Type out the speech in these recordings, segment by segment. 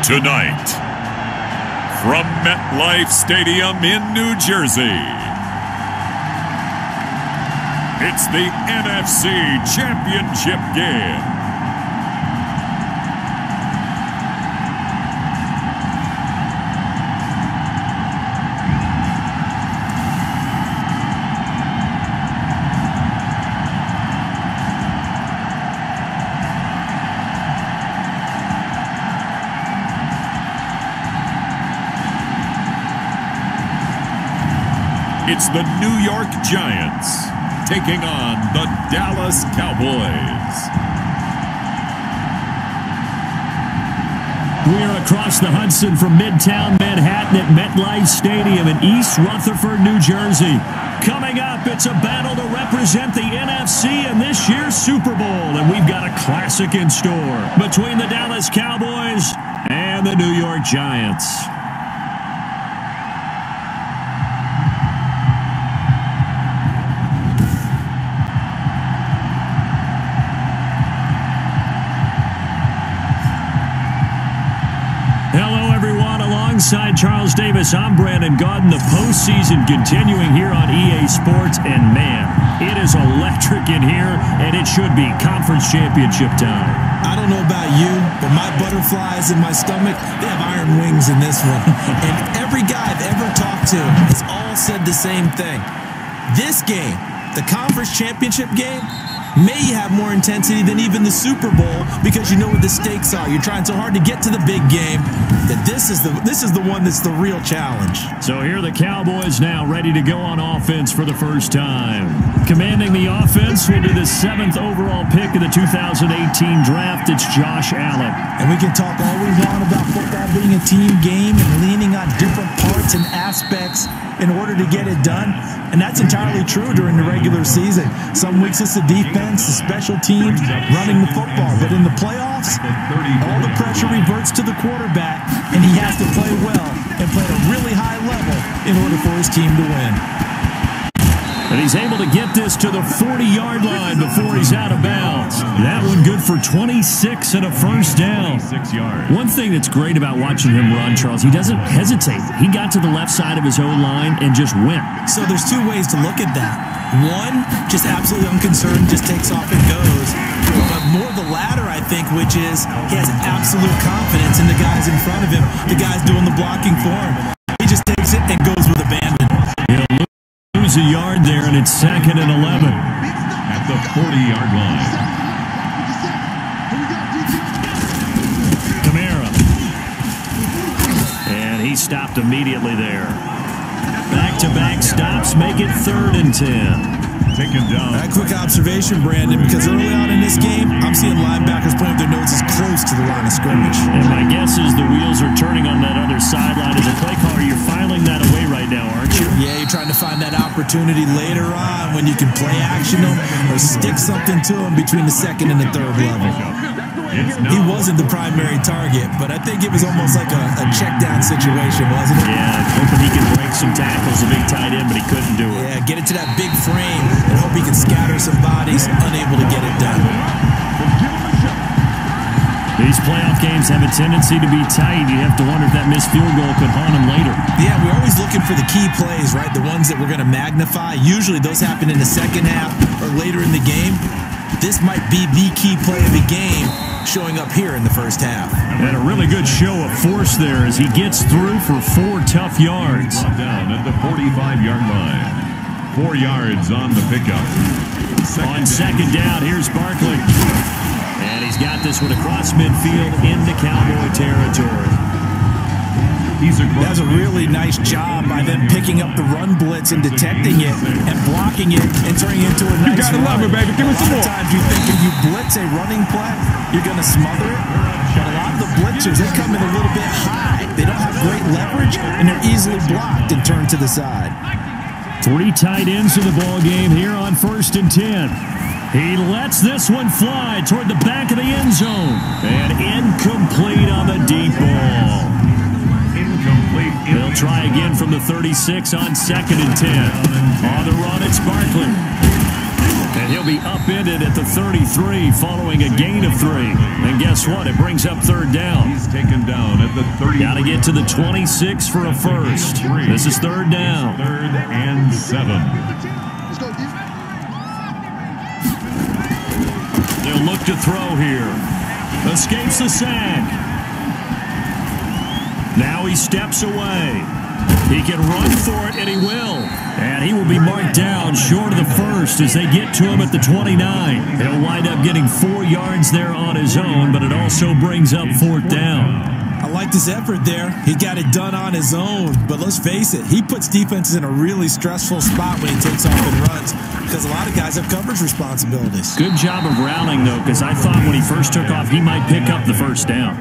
Tonight, from MetLife Stadium in New Jersey, it's the NFC Championship game. It's the New York Giants taking on the Dallas Cowboys. We are across the Hudson from Midtown Manhattan at MetLife Stadium in East Rutherford, New Jersey. Coming up, it's a battle to represent the NFC in this year's Super Bowl, and we've got a classic in store between the Dallas Cowboys and the New York Giants. Alongside Charles Davis, I'm Brandon Gaudin. The postseason continuing here on EA Sports, and man, it is electric in here, and it should be conference championship time. I don't know about you, but my butterflies in my stomach, they have iron wings in this one. And every guy I've ever talked to has all said the same thing. This game, the conference championship game, may have more intensity than even the Super Bowl because you know what the stakes are. You're trying so hard to get to the big game that this is the one that's the real challenge. So here are the Cowboys now ready to go on offense for the first time. Commanding the offense will be the 7th overall pick of the 2018 draft. It's Josh Allen. And we can talk all we want about football being a team game and leaning on different parts and aspects in order to get it done. And that's entirely true during the regular season. Some weeks it's the defense, the special teams, running the football. But in the playoffs, all the pressure reverts to the quarterback, and he has to play well and play at a really high level in order for his team to win. And he's able to get this to the 40-yard line before he's out of bounds. That one good for 26 and a first down. 6 yards. One thing that's great about watching him run, Charles, he doesn't hesitate. He got to the left side of his O-line and just went. So there's two ways to look at that. One, just absolutely unconcerned, just takes off and goes. But more the latter, I think, which is he has absolute confidence in the guys in front of him, the guys doing the blocking for him. He just takes it and goes with abandon. He'll lose a yard there, and it's 2nd and 11. At the 40-yard line. Kamara. And he stopped immediately there. Back-to-back stops make it 3rd and 10. Taken down. A quick observation, Brandon, because early on in this game, I'm seeing linebackers playing with their noses close to the line of scrimmage. And my guess is the wheels are turning on that other sideline. As a play caller, you're filing that away right now, aren't you? Yeah, you're trying to find that opportunity later on when you can play action them or stick something to them between the 2nd and the 3rd level. He wasn't the primary target, but I think it was almost like a check-down situation, wasn't it? Yeah, hoping he could break some tackles, a big tight end, but he couldn't do it. Yeah, get it to that big frame and hope he can scatter some bodies, unable to get it done. These playoff games have a tendency to be tight. You have to wonder if that missed field goal could haunt him later. Yeah, we're always looking for the key plays, right? The ones that we're going to magnify. Usually those happen in the second half or later in the game. This might be the key play of the game showing up here in the first half. And a really good show of force there as he gets through for 4 tough yards. Down at the 45-yard line. 4 yards on the pickup. On 2nd down, here's Barkley. And he's got this one across midfield into Cowboy territory. That's a really nice job by them picking up the run blitz and detecting it and blocking it and turning it into a nice run. You gotta love it, baby. Give me some more. A lot of times you think if you blitz a running play, you're going to smother it. But a lot of the blitzers, they come in a little bit high. They don't have great leverage, and they're easily blocked and turned to the side. 3 tight ends in the ball game here on 1st and 10. He lets this one fly toward the back of the end zone. And incomplete on the deep ball. They'll try again from the 36 on 2nd and 10. On the run, it's Barkley. And he'll to be upended at the 33 following a gain of 3. And guess what? It brings up third down. He's taken down at the 30. Got to get to the 26 for a first. This is third down. 3rd and 7. They'll look to throw here. Escapes the sack. Now he steps away. He can run for it, and he will. And he will be marked down short of the first as they get to him at the 29. He'll wind up getting 4 yards there on his own, but it also brings up 4th down. I liked his effort there. He got it done on his own. But let's face it, he puts defenses in a really stressful spot when he takes off and runs because a lot of guys have coverage responsibilities. Good job of rallying, though, because I thought when he first took off, he might pick up the first down.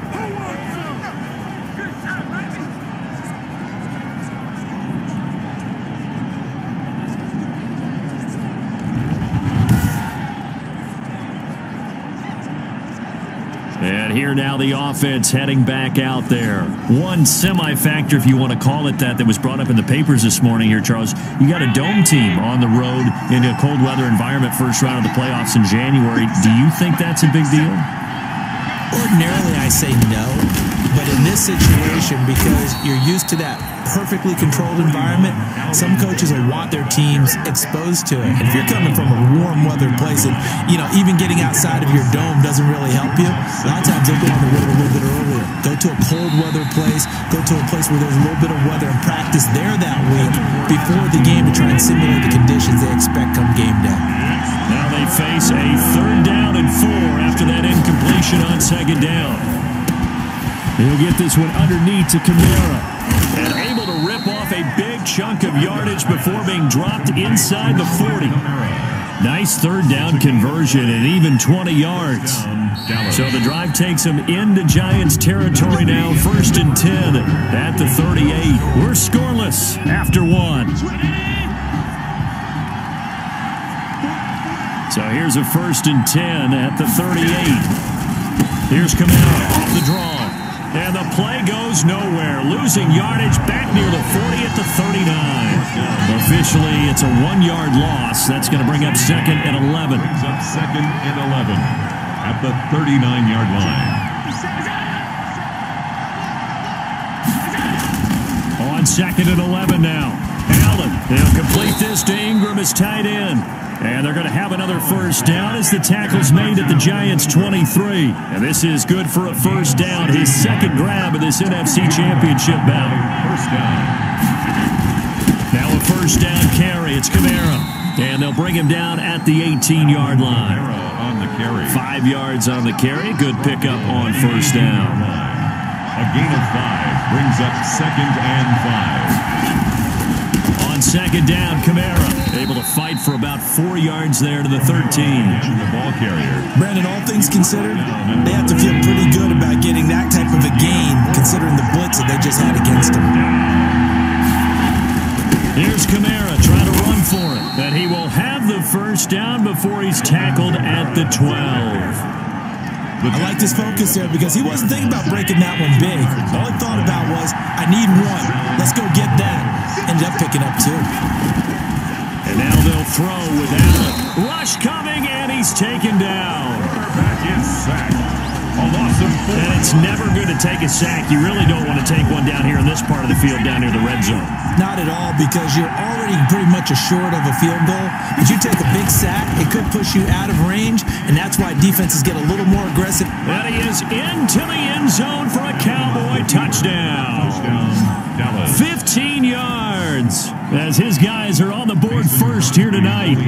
And here now the offense heading back out there. One semi-factor, if you want to call it that was brought up in the papers this morning here, Charles. You got a dome team on the road in a cold weather environment, first round of the playoffs in January. Do you think that's a big deal? Ordinarily, I say no. But in this situation, because you're used to that perfectly controlled environment, some coaches will want their teams exposed to it. And if you're coming from a warm weather place and, even getting outside of your dome doesn't really help you, a lot of times they'll go on the road a little bit earlier. Go to a cold weather place, go to a place where there's a little bit of weather and practice there that week before the game to try and simulate the conditions they expect come game day. Now they face a 3rd down and 4 after that incompletion on 2nd down. He'll get this one underneath to Kamara. And able to rip off a big chunk of yardage before being dropped inside the 40. Nice 3rd down conversion and even 20 yards. So the drive takes him into Giants territory now. 1st and 10 at the 38. We're scoreless after 1. So here's a 1st and 10 at the 38. Here's Kamara off the draw. And the play goes nowhere. Losing yardage back near the 40 at the 39. Officially, it's a 1-yard loss. That's going to bring up 2nd and 11. Brings up 2nd and 11 at the 39-yard line. On 2nd and 11 now. Allen, they'll complete this to Ingram as tight end. And they're going to have another first down as the tackle's made at the Giants' 23. And this is good for a first down. His 2nd grab of this NFC Championship bout. First down. Now a first down carry. It's Kamara. And they'll bring him down at the 18-yard line. Kamara on the carry. 5 yards on the carry. Good pickup on first down. A gain of 5 brings up 2nd and 5. On 2nd down, Kamara able to fight for about 4 yards there to the 13. The ball carrier. Brandon, all things considered, they have to feel pretty good about getting that type of a gain, considering the blitz that they just had against them. Here's Kamara trying to run for it, but he will have the first down before he's tackled at the 12. I liked his focus there because he wasn't thinking about breaking that one big. All he thought about was, I need 1. Let's go get that. Ended up picking up 2. And now they'll throw with Allen. Rush coming, and he's taken down. Quarterback is sacked. A loss of 4. And it's never good to take a sack. You really don't want to take one down here in this part of the field, down near the red zone. Not at all, because you're already pretty much assured of a field goal. If you take a big sack, it could push you out of range, and that's why defenses get a little more aggressive. And he is into the end zone for a Cowboy touchdown. Dallas. 15 yards as his guys are on the board first here tonight.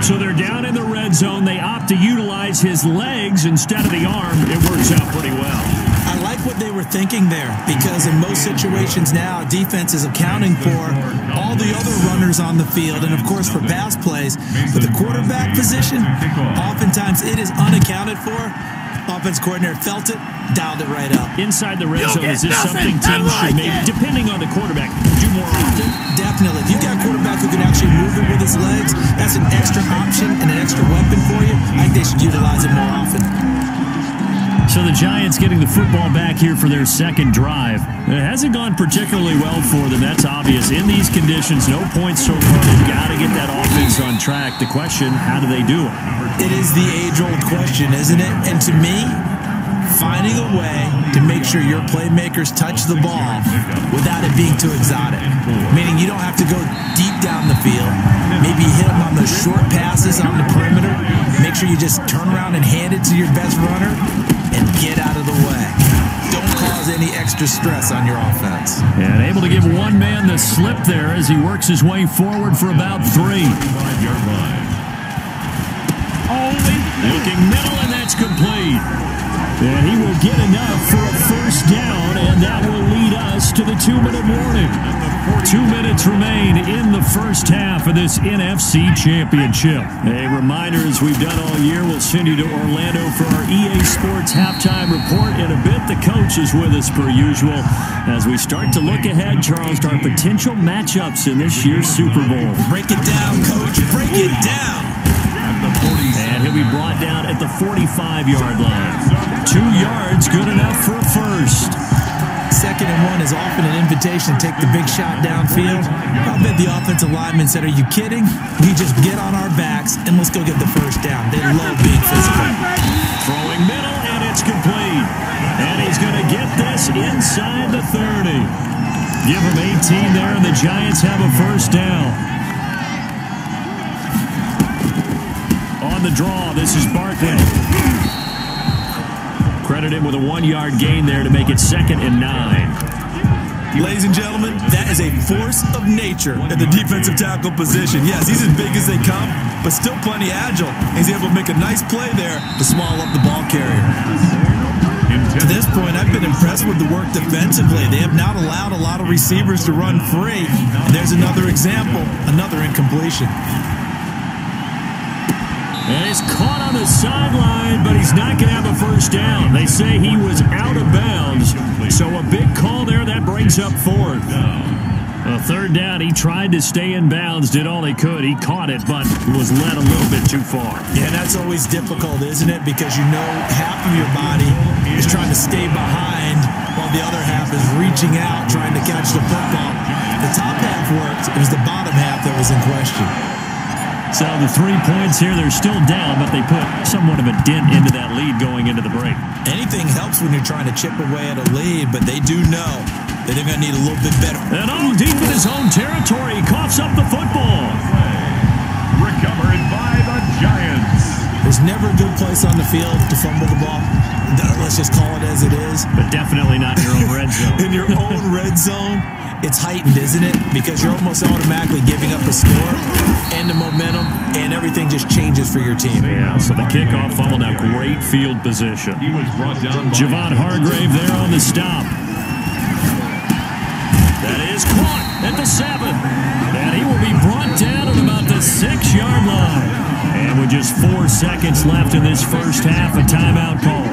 So they're down in the red zone. They opt to utilize his legs instead of the arm. It works out pretty well. I like what they were thinking there, because in most situations now, defense is accounting for all the other runners on the field and, of course, for pass plays. But the quarterback position, oftentimes it is unaccounted for. Offense coordinator felt it, dialed it right up. Inside the red zone, is this something teams should maybe, depending on the quarterback, do more often? Definitely. If you've got a quarterback who can actually move it with his legs, that's an extra option and an extra weapon for you. I think they should utilize it more often. So the Giants getting the football back here for their second drive. It hasn't gone particularly well for them. That's obvious. In these conditions, no points so far. They've got to get that offense on track. The question, how do they do it? It is the age-old question, isn't it? And to me, finding a way to make sure your playmakers touch the ball without it being too exotic. Meaning you don't have to go deep down the field. Maybe hit them on those short passes on the perimeter. Make sure you just turn around and hand it to your best runner and get out of the way. Don't cause any extra stress on your offense. And able to give one man the slip there as he works his way forward for about 3. Looking middle, and that's complete. And he will get enough for a first down, and that will lead us to the 2-minute warning. 2 minutes remain in the first half of this NFC Championship. A reminder, as we've done all year, we'll send you to Orlando for our EA Sports halftime report. In a bit, the coach is with us per usual as we start to look ahead, Charles, to our potential matchups in this year's Super Bowl. Break it down, Coach. Break it down. And he'll be brought down at the 45-yard line. 2 yards, good enough for a first. 2nd and 1 is often an invitation to take the big shot downfield. I bet the offensive lineman said, are you kidding? We just get on our backs and let's go get the first down. They love being physical. Throwing middle, and it's complete. And he's going to get this inside the 30. Give him 18 there, and the Giants have a first down. On the draw, this is Barkley. Credit him with a 1-yard gain there to make it 2nd and 9. Ladies and gentlemen, that is a force of nature in the defensive tackle position. Yes, he's as big as they come, but still plenty agile. He's able to make a nice play there to swallow up the ball carrier. To this point, I've been impressed with the work defensively. They have not allowed a lot of receivers to run free. And there's another example, another incompletion. And he's caught on the sideline, but he's not going to have a first down. They say he was out of bounds, so a big call there. That brings up 4th. A 3rd down, he tried to stay in bounds, did all he could. He caught it, but was led a little bit too far. Yeah, that's always difficult, isn't it? Because you know half of your body is trying to stay behind while the other half is reaching out, trying to catch the football. The top half worked. It was the bottom half that was in question. So the 3 points here, they're still down, but they put somewhat of a dent into that lead going into the break. Anything helps when you're trying to chip away at a lead, but they do know that they're going to need a little bit better. And all deep in his own territory, he coughs up the football. Recovered by the Giants. There's never a good place on the field to fumble the ball. Let's just call it as it is. But definitely not in your own red zone. In your own red zone, it's heightened, isn't it? Because you're almost automatically giving up a score and the momentum, and everything just changes for your team. Yeah, so the kickoff fumble, now great field position. He was brought down by Javon Hargrave there on the stop. That is caught at the 7. And he will be brought down at about the 6-yard line. And with just 4 seconds left in this first half, a timeout call.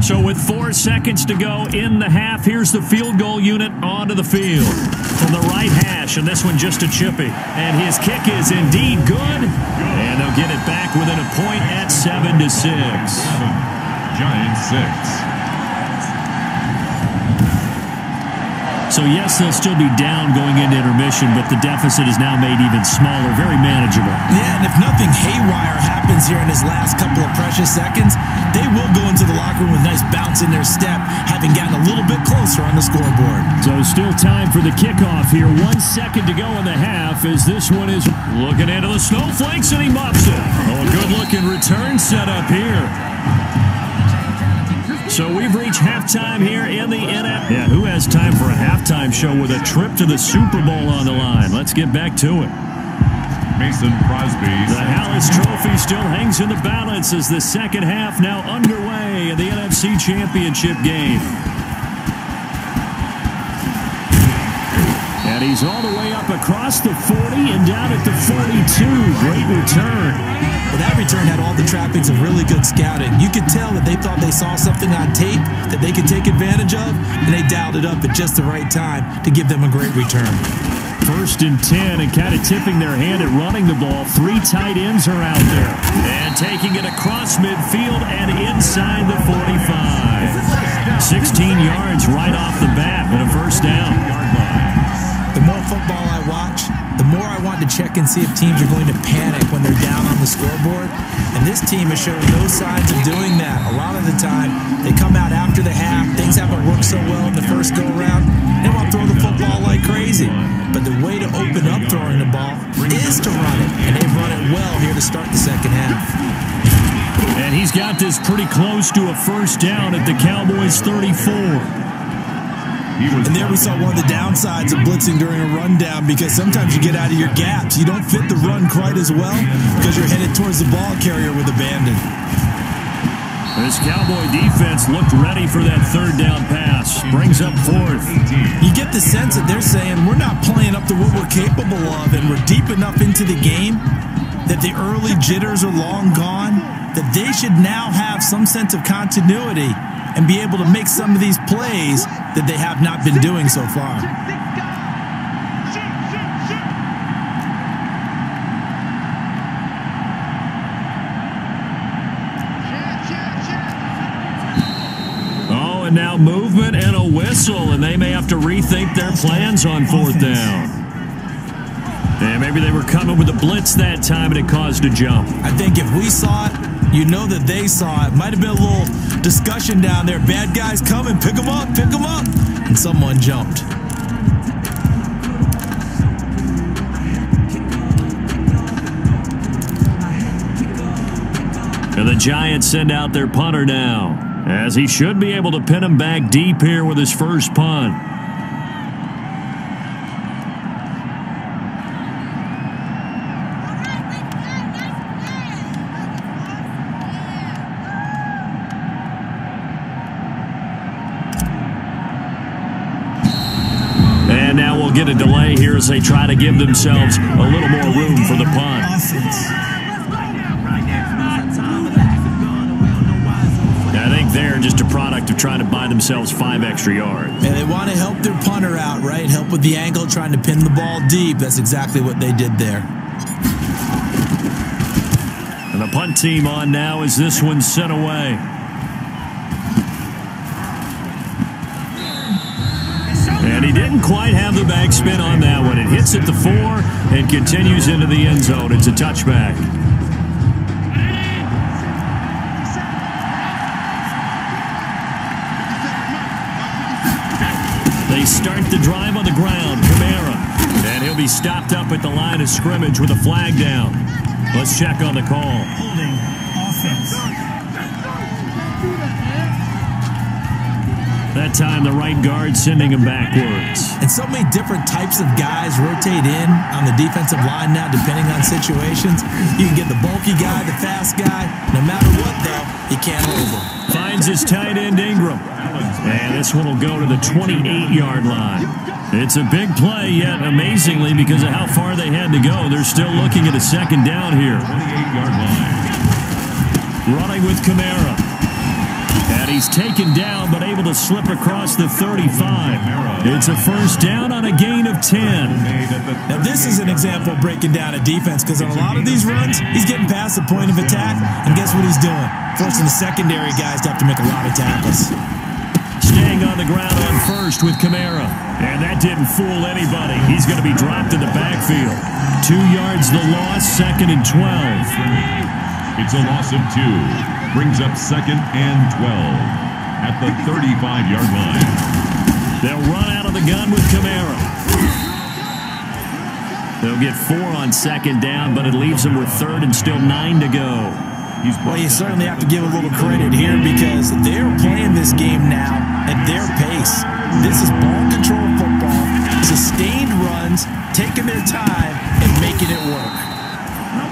So with 4 seconds to go in the half, here's the field goal unit onto the field. From the right hash, and this one just a chippy. And his kick is indeed good. And they'll get it back within a point at 7-6. Giants 6. So, yes, they'll still be down going into intermission, but the deficit is now made even smaller, very manageable. Yeah, and if nothing haywire happens here in his last couple of precious seconds, they will go into the locker room with a nice bounce in their step, having gotten a little bit closer on the scoreboard. So, still time for the kickoff here. 1 second to go in the half as this one is looking into the snowflakes, and he muffs it. Oh, a good-looking return set up here. So we've reached halftime here in the NFL. Yeah, who has time for a halftime show with a trip to the Super Bowl on the line? Let's get back to it. Mason Crosby. The Hallis Trophy still hangs in the balance as the second half now underway in the NFC Championship game. And he's all the way up across the 40 and down at the 42. Great return. Well, that return had all the trappings of really good scouting. You could tell that they thought they saw something on tape that they could take advantage of, and they dialed it up at just the right time to give them a great return. 1st and 10 and kind of tipping their hand at running the ball. 3 tight ends are out there. And taking it across midfield and inside the 45. 16 yards right off the bat and a first down. The more football I watch, the more I want to check and see if teams are going to panic when they're down on the scoreboard. And this team has shown no signs of doing that. A lot of the time, they come out after the half. Things haven't worked so well in the first go-around. They want to throw the football like crazy. But the way to open up throwing the ball is to run it. And they've run it well here to start the second half. And he's got this pretty close to a first down at the Cowboys' 34. And there we saw one of the downsides of blitzing during a rundown, because sometimes you get out of your gaps. You don't fit the run quite as well because you're headed towards the ball carrier with abandon. This Cowboy defense looked ready for that third down pass. Brings up 4th. You get the sense that they're saying we're not playing up to what we're capable of, and we're deep enough into the game that the early jitters are long gone, that they should now have some sense of continuity and be able to make some of these plays that they have not been doing so far. Oh, and now movement and a whistle, and they may have to rethink their plans on 4th down. And maybe they were coming with a blitz that time, and it caused a jump. I think if we saw it, you know that they saw it. Might have been a little discussion down there. Bad guys coming. Pick them up. Pick them up. And someone jumped. And the Giants send out their punter now, as he should be able to pin him back deep here with his first punt. And now we'll get a delay here as they try to give themselves a little more room for the punt. I think they're just a product of trying to buy themselves 5 extra yards. And they want to help their punter out, right? Help with the angle, trying to pin the ball deep. That's exactly what they did there. And the punt team on now as this one's sent away. And he didn't quite have the backspin on that one. It hits at the 4 and continues into the end zone. It's a touchback. They start the drive on the ground. Kamara. And he'll be stopped up at the line of scrimmage with a flag down. Let's check on the call. Holding offense. That time, the right guard sending him backwards. And so many different types of guys rotate in on the defensive line now, depending on situations. You can get the bulky guy, the fast guy. No matter what, though, he can't hold him. Finds his tight end, Ingram. And this one will go to the 28-yard line. It's a big play, yet amazingly, because of how far they had to go, they're still looking at a second down here. 28-yard line. Running with Kamara. And he's taken down, but able to slip across the 35. It's a first down on a gain of 10. Now, this is an example of breaking down a defense, because on a lot of these runs, he's getting past the point of attack, and guess what he's doing? Forcing the secondary guys to have to make a lot of tackles. Staying on the ground on first with Kamara. And that didn't fool anybody. He's going to be dropped in the backfield. 2 yards the loss, 2nd and 12. It's a loss of 2. Brings up 2nd and 12 at the 35-yard line. They'll run out of the gun with Kamara. They'll get 4 on 2nd down, but it leaves them with 3rd and still 9 to go. Well, you certainly have to give a little credit here, because they're playing this game now at their pace. This is ball control football, sustained runs, taking their time, and making it work.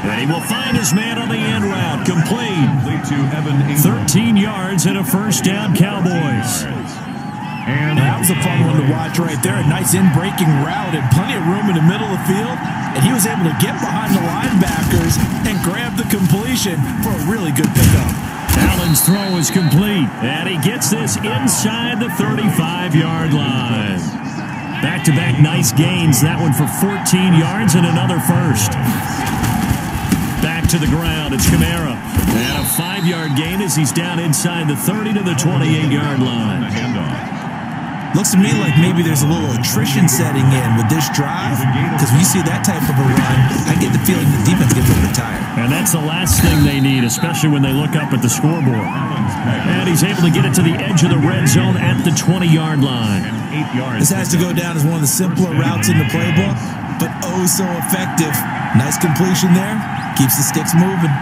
And he will find his man on the end route. Complete. 13 yards and a first down, Cowboys. And that was a fun one to watch right there. A nice in-breaking route and plenty of room in the middle of the field. And he was able to get behind the linebackers and grab the completion for a really good pickup. Allen's throw is complete. And he gets this inside the 35-yard line. Back-to-back nice gains. That one for 14 yards and another first. Back to the ground. It's Kamara. And a 5-yard gain as he's down inside the 30 to the 28-yard line. Looks to me like maybe there's a little attrition setting in with this drive, because when you see that type of a run, I get the feeling the defense gets a little tired. And that's the last thing they need, especially when they look up at the scoreboard. And he's able to get it to the edge of the red zone at the 20-yard line. This has to go down as one of the simpler routes in the playbook, but oh so effective. Nice completion there. Keeps the sticks moving.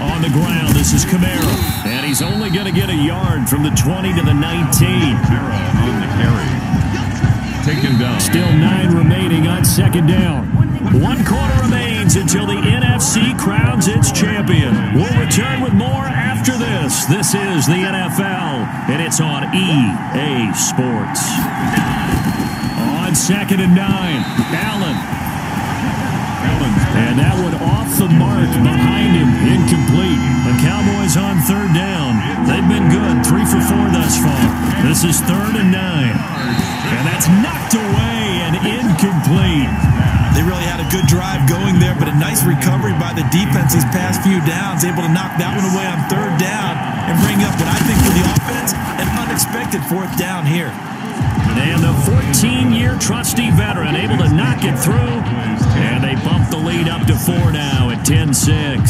On the ground, this is Kamara. And he's only going to get a yard from the 20 to the 19. Kamara on the carry. Taken down. Still 9 remaining on second down. 1 quarter remains until the NFC crowns its champion. We'll return with more after this. This is the NFL, and it's on EA Sports. On second and 9, Allen. And that one off the mark behind him, incomplete. The Cowboys on third down. They've been good, 3 for 4 thus far. This is 3rd and 9. And that's knocked away and incomplete. They really had a good drive going there, but a nice recovery by the defense these past few downs, able to knock that one away on 3rd down and bring up what I think for the offense, an unexpected 4th down here. And the 14-year trusty veteran able to knock it through. And they bump the lead up to 4 now at 10-6.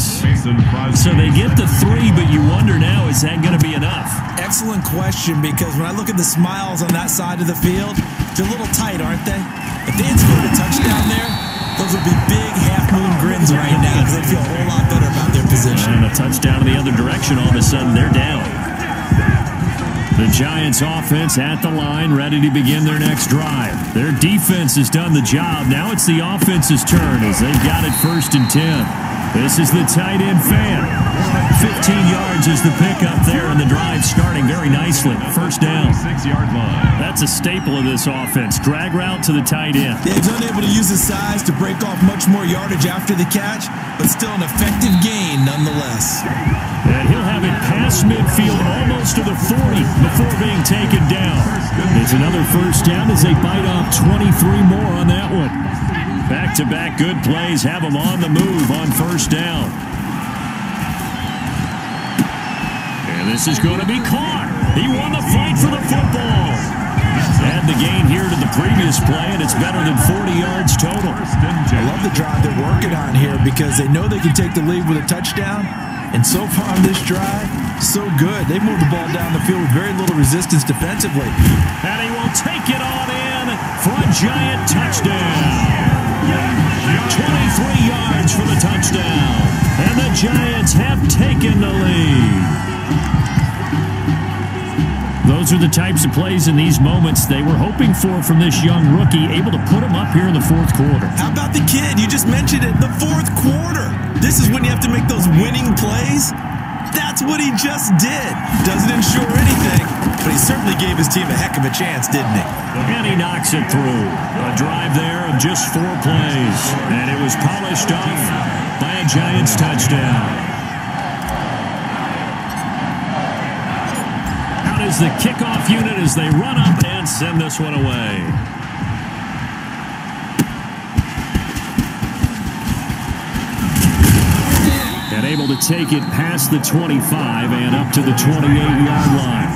So they get the 3, but you wonder now, is that going to be enough? Excellent question, because when I look at the smiles on that side of the field, they're a little tight, aren't they? If they had scored a touchdown there, those would be big half-moon grins right now, because they feel a whole lot better about their position. And a touchdown in the other direction, all of a sudden they're down. The Giants offense at the line, ready to begin their next drive. Their defense has done the job. Now it's the offense's turn as they've got it 1st and 10. This is the tight end fan. 15 yards is the pickup there, and the drive starting very nicely. 1st down. 6-yard line. That's a staple of this offense. Drag route to the tight end. Yeah, he's unable to use his size to break off much more yardage after the catch, but still an effective gain nonetheless. And he'll have it past midfield almost to the 40 before being taken down. It's another 1st down as they bite off 23 more on that one. Back-to-back good plays have them on the move on 1st down. And this is going to be caught. He won the fight for the football. Add the gain here to the previous play, and it's better than 40 yards total. I love the drive they're working on here because they know they can take the lead with a touchdown. And so far on this drive, so good. They moved the ball down the field with very little resistance defensively. And he will take it on in for a Giant touchdown. 23 yards for the touchdown. And the Giants have taken the lead. Those are the types of plays in these moments they were hoping for from this young rookie, able to put him up here in the 4th quarter. How about the kid? You just mentioned it, the 4th quarter. This is when you have to make those winning plays. That's what he just did. Doesn't ensure anything, but he certainly gave his team a heck of a chance, didn't he? And he knocks it through. A drive there of just 4 plays. And it was polished off by a Giants touchdown. Out is the kickoff unit as they run up and send this one away. And able to take it past the 25 and up to the 28-yard line.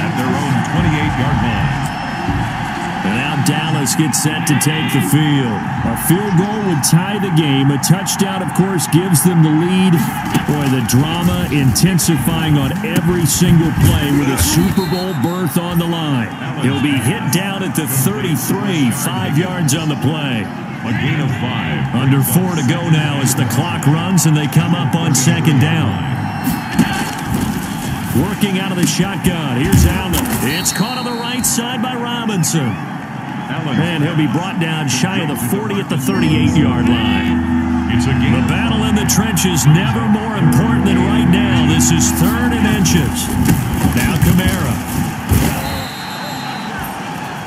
At their own 28-yard line. And now Dallas gets set to take the field. A field goal would tie the game. A touchdown, of course, gives them the lead. Boy, the drama intensifying on every single play with a Super Bowl berth on the line. He'll be hit down at the 33, 5 yards on the play. A gain of 5. Under 4 to go now as the clock runs and they come up on 2nd down. Working out of the shotgun. Here's Allen. It's caught on the right side by Robinson. And he'll be brought down shy of the 40 at the 38-yard line. It's a gain. The battle in the trenches never more important than right now. This is 3rd and inches. Now Kamara.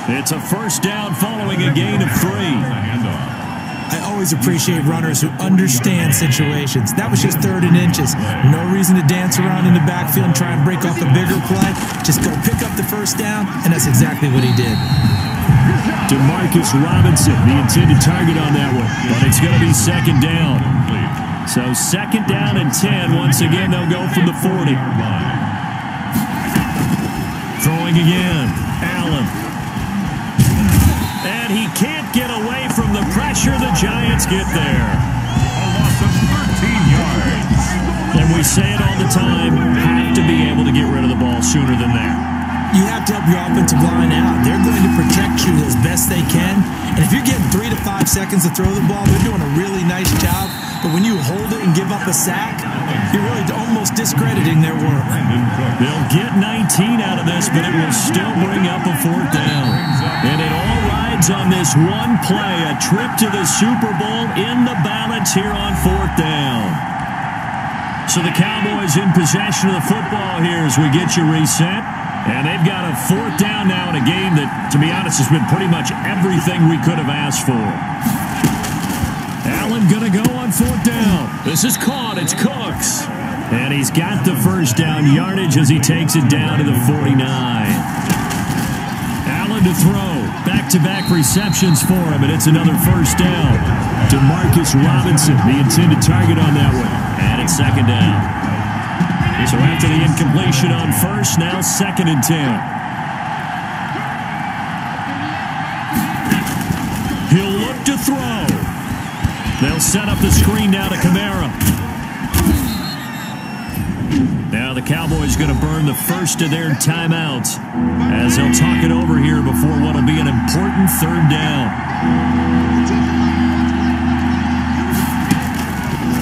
It's a 1st down following a gain of 3. I always appreciate runners who understand situations. That was just 3rd and inches. No reason to dance around in the backfield and try and break off a bigger play. Just go pick up the first down, and that's exactly what he did. Demarcus Robinson, the intended target on that one, but it's going to be 2nd down. So 2nd down and 10. Once again, they'll go from the 40. Throwing again, Allen. And he can't get away from the pressure. The Giants get there. A loss of 13 yards. And we say it all the time, have to be able to get rid of the ball sooner than that. You have to help your offensive line out. They're going to protect you as best they can. And if you're getting 3 to 5 seconds to throw the ball, they're doing a really nice job. But when you hold it and give up a sack, you're really almost discrediting their work. They'll get 19 out of this, but it will still bring up a 4th down. And it all rides on this one play, a trip to the Super Bowl in the balance here on 4th down. So the Cowboys in possession of the football here as we get you reset. And they've got a 4th down now in a game that, to be honest, has been pretty much everything we could have asked for. Allen going to go on 4th down. This is caught. It's Cooks. And he's got the first down yardage as he takes it down to the 49. Allen to throw. Back-to-back receptions for him, and it's another first down. Demarcus Robinson, the intended target on that one. And it's 2nd down. So after the incompletion on 1st, now 2nd and 10. He'll look to throw. They'll set up the screen now to Kamara. Now the Cowboys going to burn the first of their timeouts as they'll talk it over here before what will be an important 3rd down.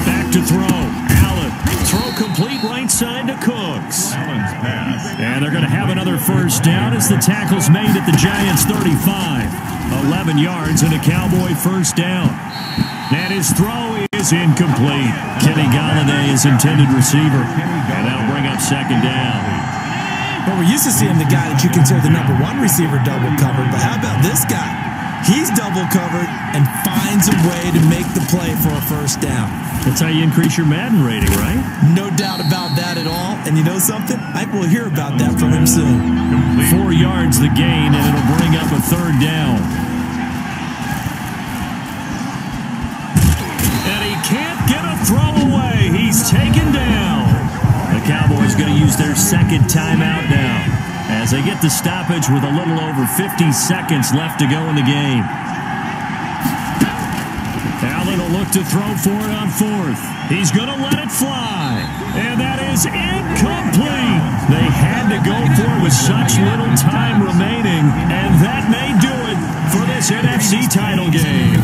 Back to throw. Throw complete right side to Cooks. And they're going to have another first down as the tackle's made at the Giants' 35. 11 yards and a Cowboy first down. And his throw is incomplete. Kenny Galladay is intended receiver. And that'll bring up 2nd down. Well, we're used to seeing the guy that you consider the #1 receiver double covered, but how about this guy? He's double covered and finds a way to make the play for a first down. That's how you increase your Madden rating, right? No doubt about that at all. And you know something? I will hear about that from him soon. 4 yards the gain, and it'll bring up a 3rd down. And he can't get a throw away. He's taken down. The Cowboys going to use their 2nd timeout now as they get the stoppage with a little over 50 seconds left to go in the game. Allen will look to throw for it on 4th. He's going to let it fly. And that is incomplete. They had to go for it with such little time remaining. And that may do it for this NFC title game.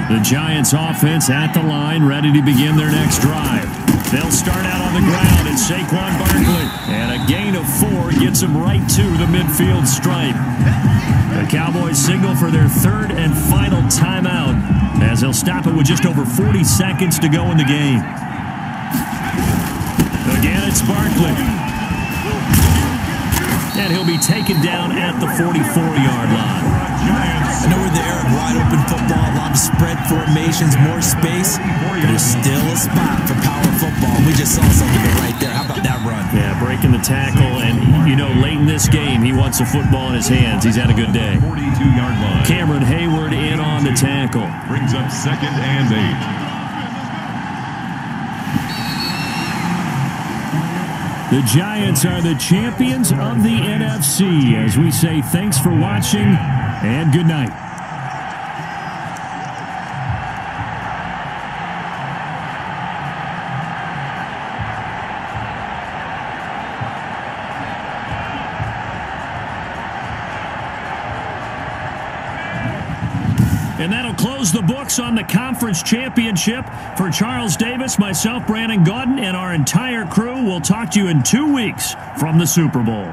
The Giants offense at the line, ready to begin their next drive. They'll start out on the ground, and Saquon Barkley. And a gain of 4 gets him right to the midfield stripe. The Cowboys signal for their 3rd and final timeout as they'll stop it with just over 40 seconds to go in the game. Again, it's Barkley. And he'll be taken down at the 44-yard line. I know we're there at wide open football, a lot of spread formations, more space, but there's still a spot for power football. We just saw something right there. How about that run? Yeah, breaking the tackle, and you know, late in this game, he wants the football in his hands. He's had a good day. 42-yard line. Cameron Hayward in on the tackle. Brings up 2nd and 8. The Giants are the champions of the NFC as we say thanks for watching and good night. And that'll close the books on the conference championship. For Charles Davis, myself, Brandon Gaudin, and our entire crew, we'll talk to you in 2 weeks from the Super Bowl.